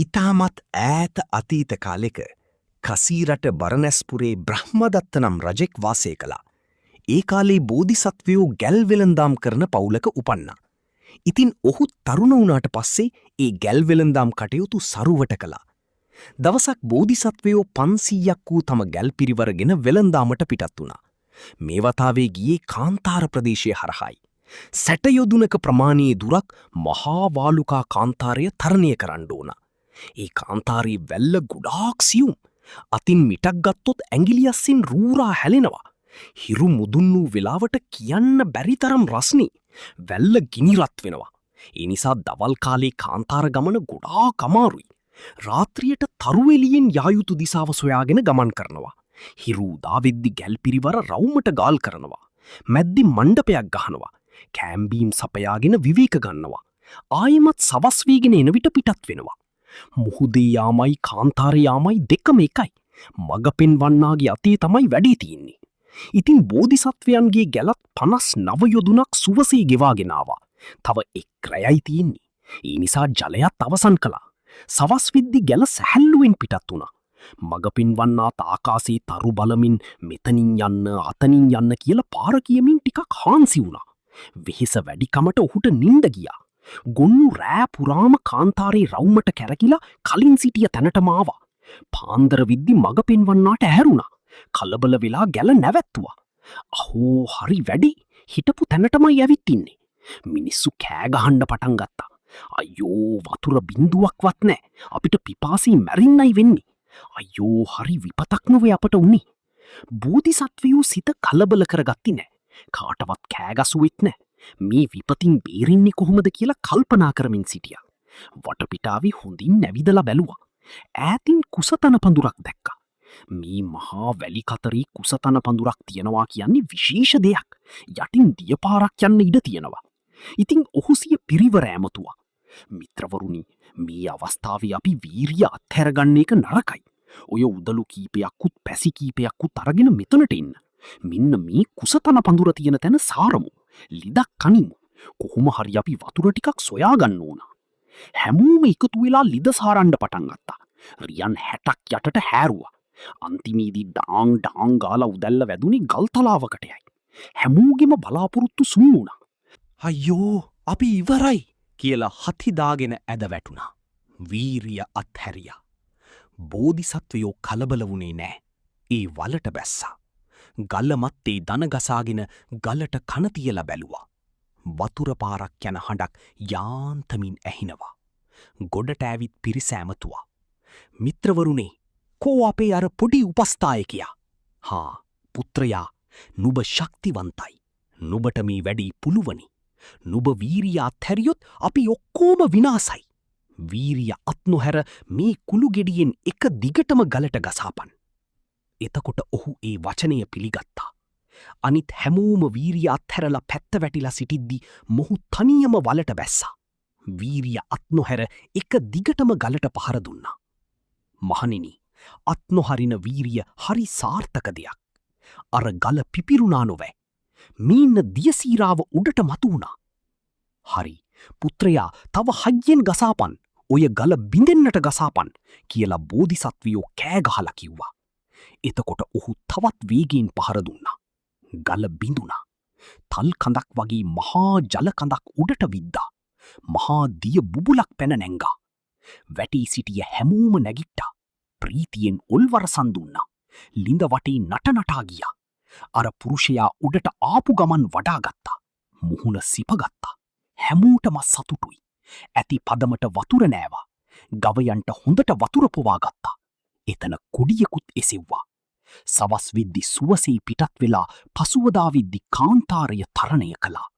ඉතාමත් ඈත අතීත කාලෙක කසීරට බරණැස්පුරේ බ්‍රහ්මදත්ත නම් රජෙක් වාසය කළා. ඒ කාලේ බෝධිසත්වයෝ ගැල් වෙළඳාම් කරන පවුලක උපන්නා. ඉතින් ඔහු තරුණ වුණාට පස්සේ ඒ ගැල් වෙළඳාම් කටයුතු සරුවට කළා. දවසක් බෝධිසත්වයෝ 500ක් වූ තම ගැල් පිරිවරගෙන වෙළඳාමට පිටත් වුණා. මේ වතාවේ ගියේ කාන්තාර ප්‍රදේශය හරහායි. සැටයොදුනක ප්‍රමාණයේ දුරක් මහා වාලුකා කාන්තාරය තරණය කරන්න ඕන. ඒ කාන්තාරයේ වැල්ල ගොඩාක් සියුම්. අතින් මිටක් ගත්තොත් ඇඟිලි අස්සින් රූරා හැලෙනවා. හිරු මුදුන් වූ වෙලාවට කියන්න බැරි තරම් රස්නි. වැල්ල ගිනි රත් වෙනවා. ඒ නිසා දවල් කාලේ කාන්තාර ගමන ගොඩාක් අමාරුයි. රාත්‍රියට තරු එළියෙන් යා යුතු දිශාව සොයාගෙන ගමන් කරනවා. හිරු උදා වෙද්දි ගැල් පිරිවර රවුමට ගාල් කරනවා. මැද්දි මණ්ඩපයක් ගහනවා. කෑම්බීම් සපයාගෙන විවේක ගන්නවා. ආයෙමත් සවස් වීගෙන එන විට පිටත් වෙනවා. මුහුදේ යාමයි කාන්තාරේ යාමයි දෙකම එකයි. මග පෙන්වන්නාගේ අතේ තමයි වැඩේ තියෙන්නේ. ඉතින් බෝධිසත්වයන්ගේ ගැලත් 59 යොදුනක් සුවසේ ගෙවාගෙන ආවා. තව එක් රැයයි තියෙන්නේ. ඒ නිසා ජලයත් අවසන් කළා. සවස් විද්දි ගැල සැහැල්ලුවෙන් පිටත් වුණා. මග පෙන්වන්නාත් ආකාශයේ තරු බලමින් මෙතනින් යන්න අතනින් යන්න කියලා පාර කියමින් ටිකක් හාන්සි වුණා. වෙහෙස වැඩිකමට ඔහුට නිින්ද ගියා. ගොන්නු රෑ පුරාම කාන්තාරේ රවුමට කැරකිලා කලින් සිටිය තැනටම ආවා. පාන්දර විද්දි මග පෙන්වන්නාට ඇහැරුණා. කලබල වෙලා ගැල නැවැත්තුවා. අහෝ හරි වැඩි. හිටපු තැනටමයි ඇවිත් ඉන්නේ. මිනිස්සු කෑ ගහන්න පටන් ගත්තා. අයියෝ වතුර බින්දුවක්වත් නැහැ. අපිට පිපාසී මැරෙන්නයි වෙන්නේ. අයියෝ හරි විපතක් නොවේ අපට උනේ. බෝධිසත්වයෝ සිත කලබල කරගatti නැහැ. කාටවත් කෑ ගසුවෙත් නැහැ. මේ විපතින් බේරෙන්නේ කොහොමද කියලා කල්පනා කරමින් සිටියා. වටපිටාවේ හොඳින් නැවිදලා බැලුවා. ඈතින් කුසතන පඳුරක් දැක්කා. මේ මහා වැලි කතරේ කුසතන පඳුරක් තියනවා කියන්නේ විශේෂ දෙයක්. යටින් දියපාරක් යන්න ඉඩ තියෙනවා. ඉතින් ඔහු සිය පිරිවර ඇමතුවා. මිත්‍රවරුනි, මේ අවස්ථාවේ අපි වීරිය අත්හැරගන්න එක නරකයි. ඔය උදළු කීපයක්කුත් පැසි කීපයක්කුත් අරගෙන මෙතනට එන්න. මෙන්න මේ කුසතන පඳුර තියෙන තැන සාරමු. ලිදක් කනිමු. කොහොම හරි අපි වතුර ටිකක් සොයා ගන්න ඕන. හැමෝම එකතු වෙලා ලිද සාරන්න පටන් ගත්තා. රියන් 60ක් යටට හැරුවා. අන්තිමේදී ඩාං ඩාං ගාලා උදැල්ල වැදුනේ ගල් තලාවකටයයි. හැමෝගෙම බලාපොරොත්තු සුන් වුණා. අයියෝ අපි ඉවරයි කියලා හති දාගෙන ඇද වැටුණා. වීරිය අත්හැරියා. බෝධිසත්වයෝ කලබල වුණේ නැහැ. ඒ වලට බැස්සා. ගල මත්තේ දන ගසාගෙන ගලට කන තියලා බැලුවා. වතුර පාරක් යන හඬක් යාන්තමින් ඇහිනවා. ගොඩට ඇවිත් පිරිස ඇමතුවා. මිත්‍රවරුනේ, කෝ අපේ අර පොඩි උපස්ථායකයා? හා පුත්‍රයා, නුඹ ශක්තිවන්තයි. නුඹට මේ වැඩේ පුළුවනි. නුඹ වීරිය අත්හැරියොත් අපි ඔක්කොම විනාසයි. වීරිය අත් නොහැර මේ කුළු ගෙඩියෙන් එක දිගටම ගලට ගසාපන්. එතකොට ඔහු ඒ වචනය පිළිගත්තා. අනිත් හැමෝම වීරිය අත්හැරලා පැත්ත වැටිලා සිටිද්දි මොහු තනියම වලට බැස්සා. වීරිය අත් නොහැර එක දිගටම ගලට පහර දුන්නා. මහණෙනි, අත් නොහරින වීරිය හරි සාර්ථක දෙයක්. අර ගල පිපිරුණා නොවැ. මීන්න දියසීරාව උඩට මතු වුණා. හරි පුත්‍රයා, තව හයියෙන් ගසාපන්. ඔය ගල බිඳෙන්නට ගසාපන් කියලා බෝධිසත්වයෝ කෑ ගහලා කිව්වා. එතකොට ඔහු තවත් වේගයෙන් පහර දුන්නා. ගල බිඳුණා. තල් කඳක් වගේ මහා ජල කඳක් උඩට විද්දා. මහා දිය බුබුලක් පැන නැංගා. වැටී සිටිය හැමෝම නැගිට්ටා. ප්‍රීතියෙන් ඔල්වරසන් දුන්නා. ලිඳ වටේ නටනටා ගියා. අර පුරුෂයා උඩට ආපු ගමන් වඩාගත්තා. මුහුණ සිපගත්තා. හැමෝටම සතුටුයි. ඇති පදමට වතුර නෑවා. ගවයන්ට හොඳට වතුර පොවා ගත්තා. එතන කොඩියකුත් එසෙව්වා. සවස් විද්දි සුවසේ පිටත් වෙලා පසුවදා විද්දි කාන්තාරය තරණය කළා.